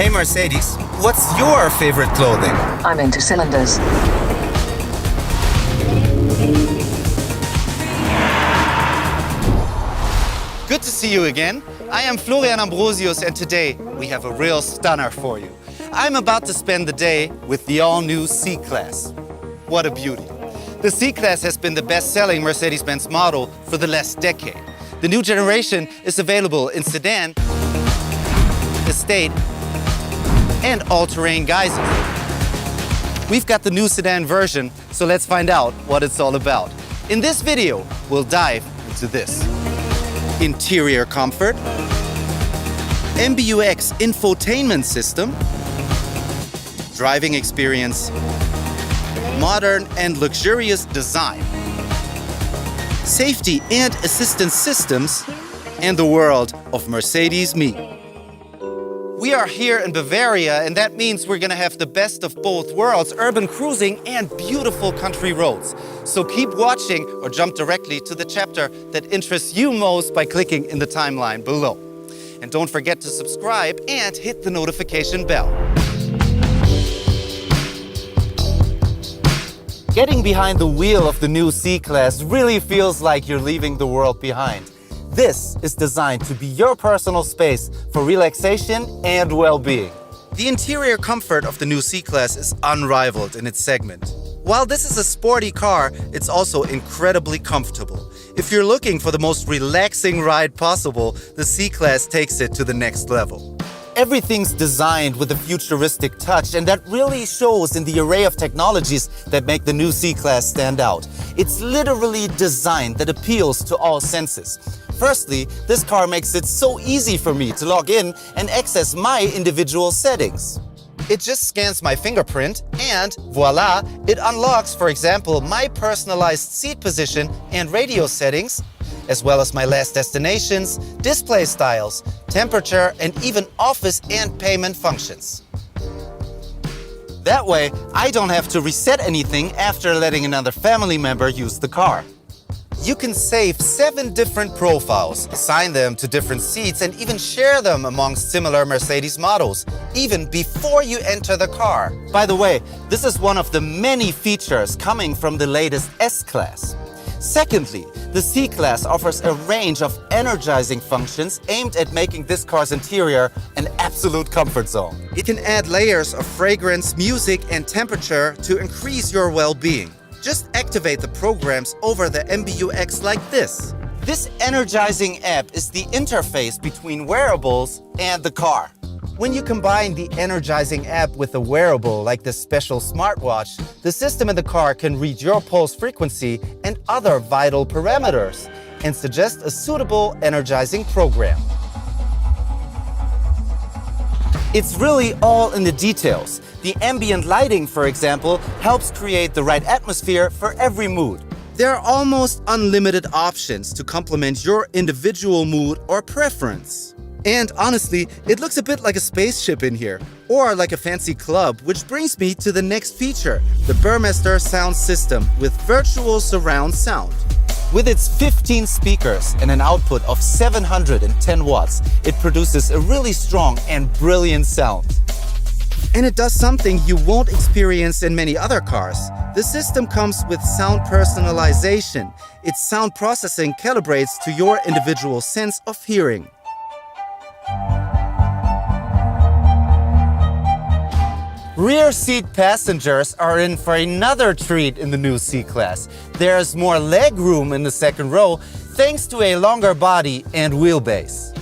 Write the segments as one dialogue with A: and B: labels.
A: Hey Mercedes, what's your favorite clothing?
B: I'm into cylinders.
A: Good to see you again. I am Florian Ambrosius and today we have a real stunner for you. I'm about to spend the day with the all-new C-Class. What a beauty. The C-Class has been the best-selling Mercedes-Benz model for the last decade. The new generation is available in sedan, estate, and all-terrain guises. We've got the new sedan version, so let's find out what it's all about. In this video, we'll dive into this. Interior comfort, MBUX infotainment system, driving experience, modern and luxurious design, safety and assistance systems, and the world of Mercedes Me. We are here in Bavaria, and that means we're gonna have the best of both worlds, urban cruising and beautiful country roads. So keep watching or jump directly to the chapter that interests you most by clicking in the timeline below. And don't forget to subscribe and hit the notification bell. Getting behind the wheel of the new C-Class really feels like you're leaving the world behind. This is designed to be your personal space for relaxation and well-being. The interior comfort of the new C-Class is unrivaled in its segment. While this is a sporty car, it's also incredibly comfortable. If you're looking for the most relaxing ride possible, the C-Class takes it to the next level. Everything's designed with a futuristic touch, and that really shows in the array of technologies that make the new C-Class stand out. It's literally designed that appeals to all senses. Firstly, this car makes it so easy for me to log in and access my individual settings. It just scans my fingerprint and voila, it unlocks, for example, my personalized seat position and radio settings, as well as my last destinations, display styles, temperature, and even office and payment functions. That way, I don't have to reset anything after letting another family member use the car. You can save 7 different profiles, assign them to different seats, and even share them amongst similar Mercedes models, even before you enter the car. By the way, this is one of the many features coming from the latest S-Class. Secondly, the C-Class offers a range of energizing functions aimed at making this car's interior an absolute comfort zone. It can add layers of fragrance, music, and temperature to increase your well-being. Just activate the programs over the MBUX like this. This energizing app is the interface between wearables and the car. When you combine the energizing app with a wearable like this special smartwatch, the system in the car can read your pulse frequency and other vital parameters and suggest a suitable energizing program. It's really all in the details. The ambient lighting, for example, helps create the right atmosphere for every mood. There are almost unlimited options to complement your individual mood or preference. And honestly, it looks a bit like a spaceship in here, or like a fancy club, which brings me to the next feature, the Burmester sound system with virtual surround sound. With its 15 speakers and an output of 710 watts, it produces a really strong and brilliant sound. And it does something you won't experience in many other cars. The system comes with sound personalization. Its sound processing calibrates to your individual sense of hearing. Rear seat passengers are in for another treat in the new C-Class. There's more leg room in the second row thanks to a longer body and wheelbase.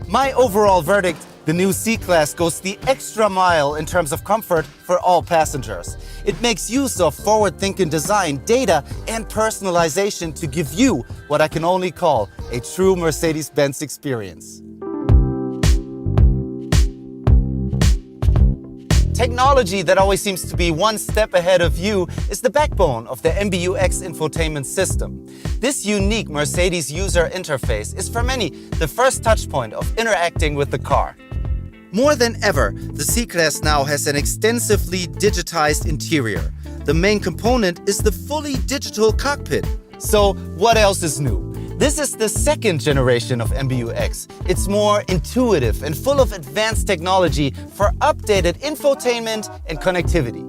A: My overall verdict: the new C-Class goes the extra mile in terms of comfort for all passengers. It makes use of forward-thinking design, data, and personalization to give you what I can only call a true Mercedes-Benz experience. Technology that always seems to be one step ahead of you is the backbone of the MBUX infotainment system. This unique Mercedes user interface is for many the first touchpoint of interacting with the car. More than ever, the C-Class now has an extensively digitized interior. The main component is the fully digital cockpit. So what else is new? This is the second generation of MBUX. It's more intuitive and full of advanced technology for updated infotainment and connectivity.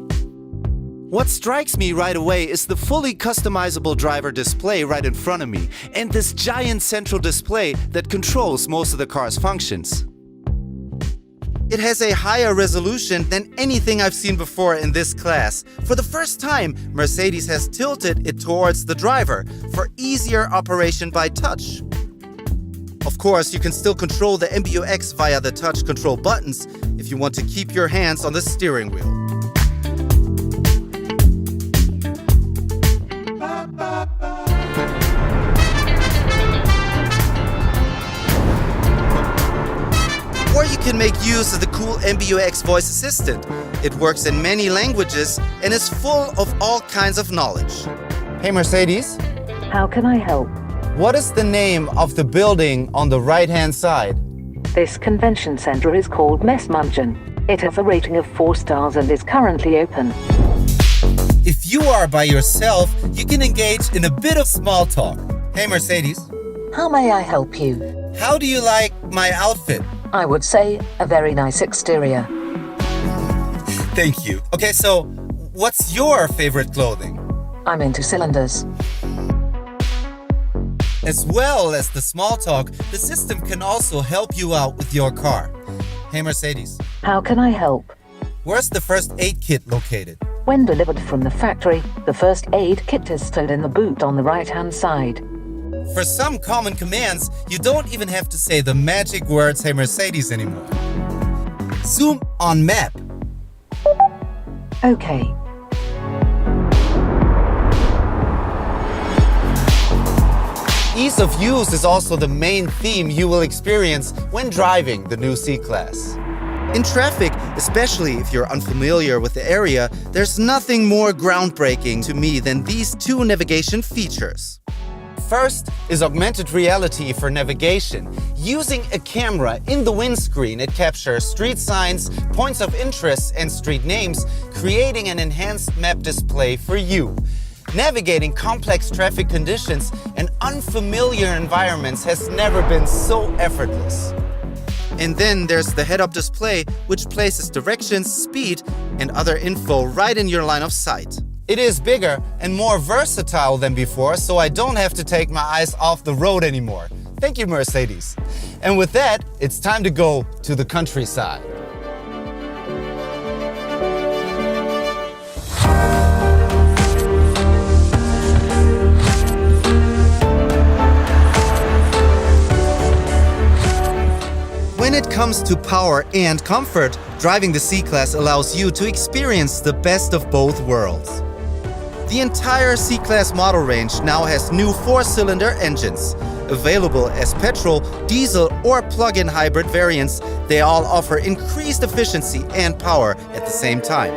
A: What strikes me right away is the fully customizable driver display right in front of me and this giant central display that controls most of the car's functions. It has a higher resolution than anything I've seen before in this class. For the first time, Mercedes has tilted it towards the driver for easier operation by touch. Of course, you can still control the MBUX via the touch control buttons if you want to keep your hands on the steering wheel. Or you can make use of the cool MBUX voice assistant. It works in many languages and is full of all kinds of knowledge. Hey Mercedes.
B: How can I help?
A: What is the name of the building on the right-hand side?
B: This convention center is called Mercedes-Benz. It has a rating of 4 stars and is currently open.
A: If you are by yourself, you can engage in a bit of small talk. Hey Mercedes.
B: How may I help you?
A: How do you like my outfit?
B: I would say a very nice exterior.
A: Thank you. Okay, so what's your favorite clothing?
B: I'm into cylinders.
A: As well as the small talk, the system can also help you out with your car. Hey Mercedes.
B: How can I help?
A: Where's the first aid kit located?
B: When delivered from the factory, the first aid kit is stored in the boot on the right-hand side.
A: For some common commands, you don't even have to say the magic words "Hey Mercedes" anymore. Zoom on map.
B: Okay.
A: Ease of use is also the main theme you will experience when driving the new C-Class. In traffic, especially if you're unfamiliar with the area, there's nothing more groundbreaking to me than these two navigation features. First is augmented reality for navigation. Using a camera in the windscreen, it captures street signs, points of interest, and street names, creating an enhanced map display for you. Navigating complex traffic conditions and unfamiliar environments has never been so effortless. And then there's the head-up display, which places directions, speed, and other info right in your line of sight. It is bigger and more versatile than before, so I don't have to take my eyes off the road anymore. Thank you, Mercedes. And with that, it's time to go to the countryside. When it comes to power and comfort, driving the C-Class allows you to experience the best of both worlds. The entire C-Class model range now has new 4-cylinder engines. Available as petrol, diesel, or plug-in hybrid variants, they all offer increased efficiency and power at the same time.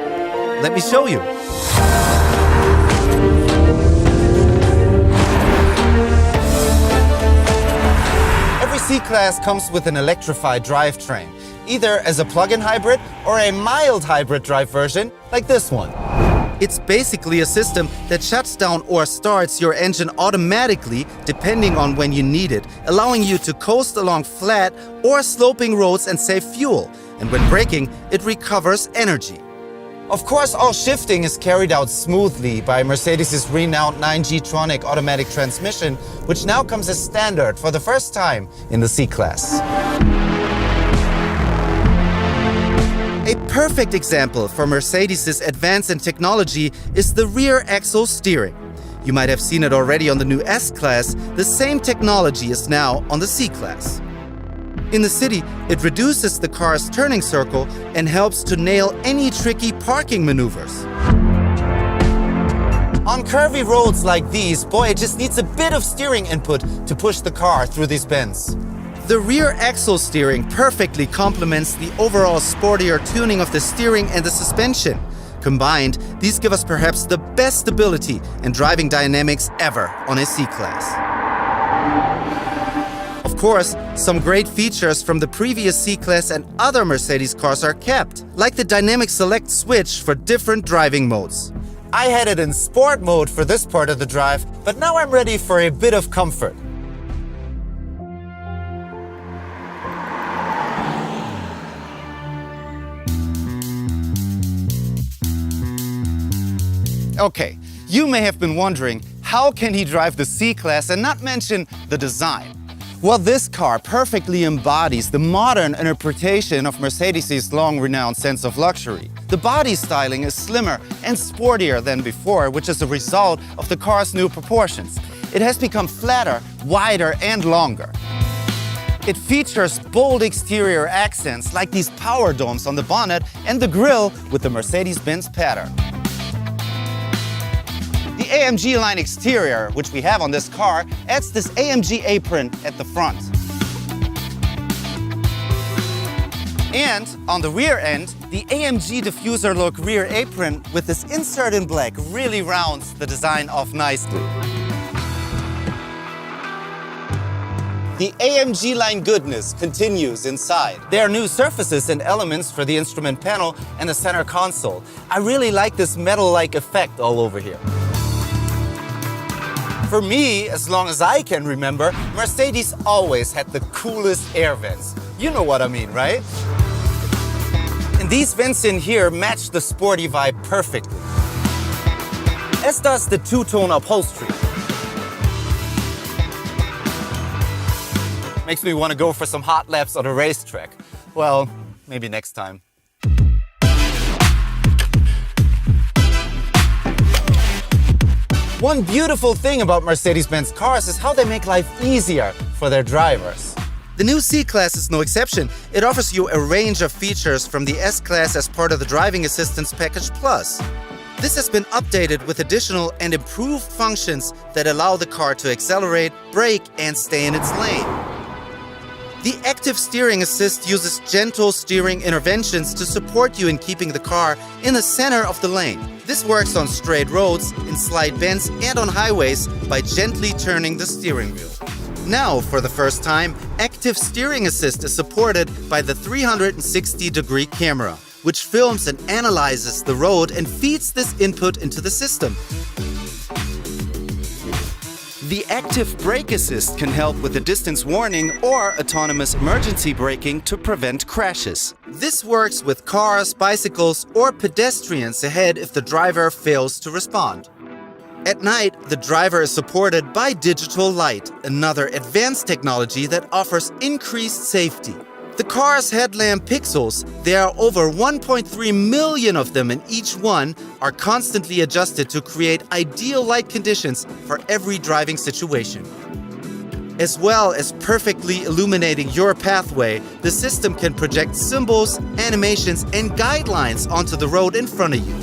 A: Let me show you. Every C-Class comes with an electrified drivetrain, either as a plug-in hybrid or a mild hybrid drive version like this one. It's basically a system that shuts down or starts your engine automatically depending on when you need it, allowing you to coast along flat or sloping roads and save fuel. And when braking, it recovers energy. Of course, all shifting is carried out smoothly by Mercedes' renowned 9G-tronic automatic transmission, which now comes as standard for the first time in the C-Class. A perfect example for Mercedes' advance in technology is the rear axle steering. You might have seen it already on the new S-Class. The same technology is now on the C-Class. In the city, it reduces the car's turning circle and helps to nail any tricky parking maneuvers. On curvy roads like these, boy, it just needs a bit of steering input to push the car through these bends. The rear axle steering perfectly complements the overall sportier tuning of the steering and the suspension. Combined, these give us perhaps the best stability and driving dynamics ever on a C-Class. Of course, some great features from the previous C-Class and other Mercedes cars are kept, like the dynamic select switch for different driving modes. I had it in sport mode for this part of the drive, but now I'm ready for a bit of comfort. Okay, you may have been wondering, how can he drive the C-Class and not mention the design? Well, this car perfectly embodies the modern interpretation of Mercedes' long-renowned sense of luxury. The body styling is slimmer and sportier than before, which is a result of the car's new proportions. It has become flatter, wider, and longer. It features bold exterior accents like these power domes on the bonnet and the grille with the Mercedes-Benz pattern. The AMG line exterior, which we have on this car, adds this AMG apron at the front. And on the rear end, the AMG diffuser look rear apron with this insert in black really rounds the design off nicely. The AMG line goodness continues inside. There are new surfaces and elements for the instrument panel and the center console. I really like this metal-like effect all over here. For me, as long as I can remember, Mercedes always had the coolest air vents. You know what I mean, right? And these vents in here match the sporty vibe perfectly. As does the two-tone upholstery. Makes me want to go for some hot laps on a racetrack. Well, maybe next time. One beautiful thing about Mercedes-Benz cars is how they make life easier for their drivers. The new C-Class is no exception. It offers you a range of features from the S-Class as part of the Driving Assistance Package Plus. This has been updated with additional and improved functions that allow the car to accelerate, brake, and stay in its lane. The Active Steering Assist uses gentle steering interventions to support you in keeping the car in the center of the lane. This works on straight roads, in slight bends, and on highways by gently turning the steering wheel. Now, for the first time, Active Steering Assist is supported by the 360-degree camera, which films and analyzes the road and feeds this input into the system. The Active Brake Assist can help with the distance warning or autonomous emergency braking to prevent crashes. This works with cars, bicycles, or pedestrians ahead if the driver fails to respond. At night, the driver is supported by digital light, another advanced technology that offers increased safety. The car's headlamp pixels, there are over 1.3 million of them, and each one are constantly adjusted to create ideal light conditions for every driving situation. As well as perfectly illuminating your pathway, the system can project symbols, animations, and guidelines onto the road in front of you.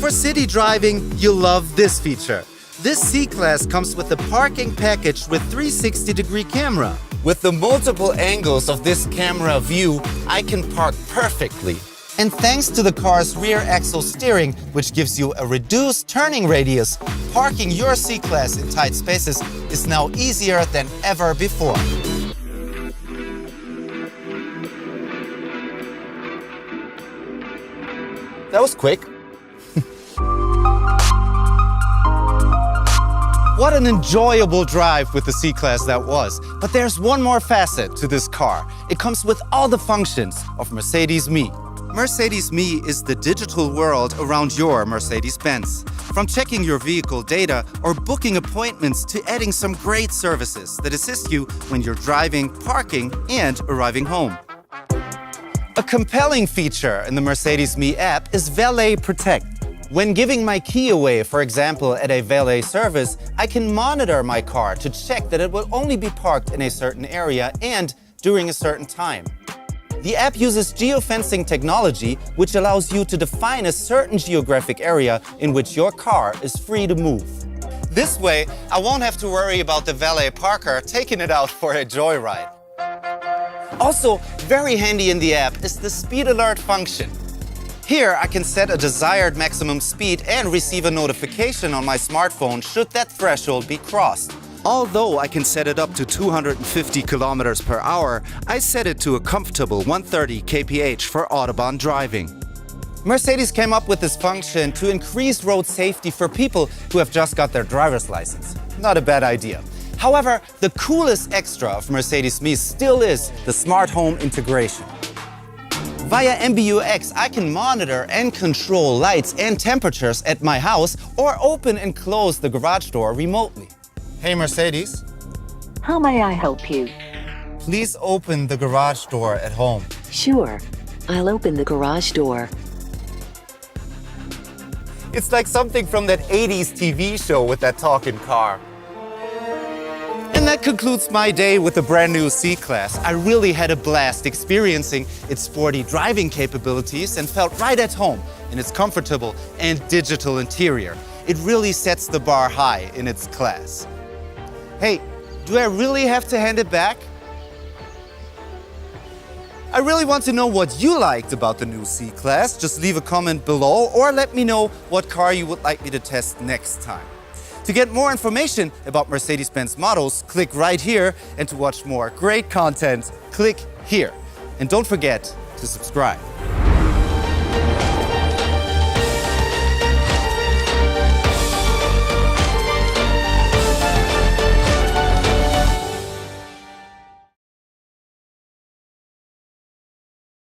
A: For city driving, you'll love this feature. This C-Class comes with the parking package with 360-degree camera. With the multiple angles of this camera view, I can park perfectly. And thanks to the car's rear axle steering, which gives you a reduced turning radius, parking your C-Class in tight spaces is now easier than ever before. That was quick. What an enjoyable drive with the C-Class that was. But there's one more facet to this car. It comes with all the functions of Mercedes Me. Mercedes Me is the digital world around your Mercedes-Benz. From checking your vehicle data or booking appointments to adding some great services that assist you when you're driving, parking, and arriving home. A compelling feature in the Mercedes Me app is Valet Protect. When giving my key away, for example, at a valet service, I can monitor my car to check that it will only be parked in a certain area and during a certain time. The app uses geofencing technology, which allows you to define a certain geographic area in which your car is free to move. This way, I won't have to worry about the valet parker taking it out for a joyride. Also, very handy in the app is the speed alert function. Here, I can set a desired maximum speed and receive a notification on my smartphone should that threshold be crossed. Although I can set it up to 250 kilometers per hour, I set it to a comfortable 130 kph for Autobahn driving. Mercedes came up with this function to increase road safety for people who have just got their driver's license. Not a bad idea. However, the coolest extra of Mercedes Me still is the smart home integration. Via MBUX, I can monitor and control lights and temperatures at my house or open and close the garage door remotely. Hey Mercedes,
B: How may I help you?
A: please open the garage door at home.
B: Sure. I'll open the garage door.
A: It's like something from that 80s TV show with that talking car. And that concludes my day with the brand new C-Class. I really had a blast experiencing its sporty driving capabilities and felt right at home in its comfortable and digital interior. It really sets the bar high in its class. Hey, do I really have to hand it back? I really want to know what you liked about the new C-Class. Just leave a comment below or let me know what car you would like me to test next time. To get more information about Mercedes-Benz models, click right here, and to watch more great content, click here. And don't forget to subscribe.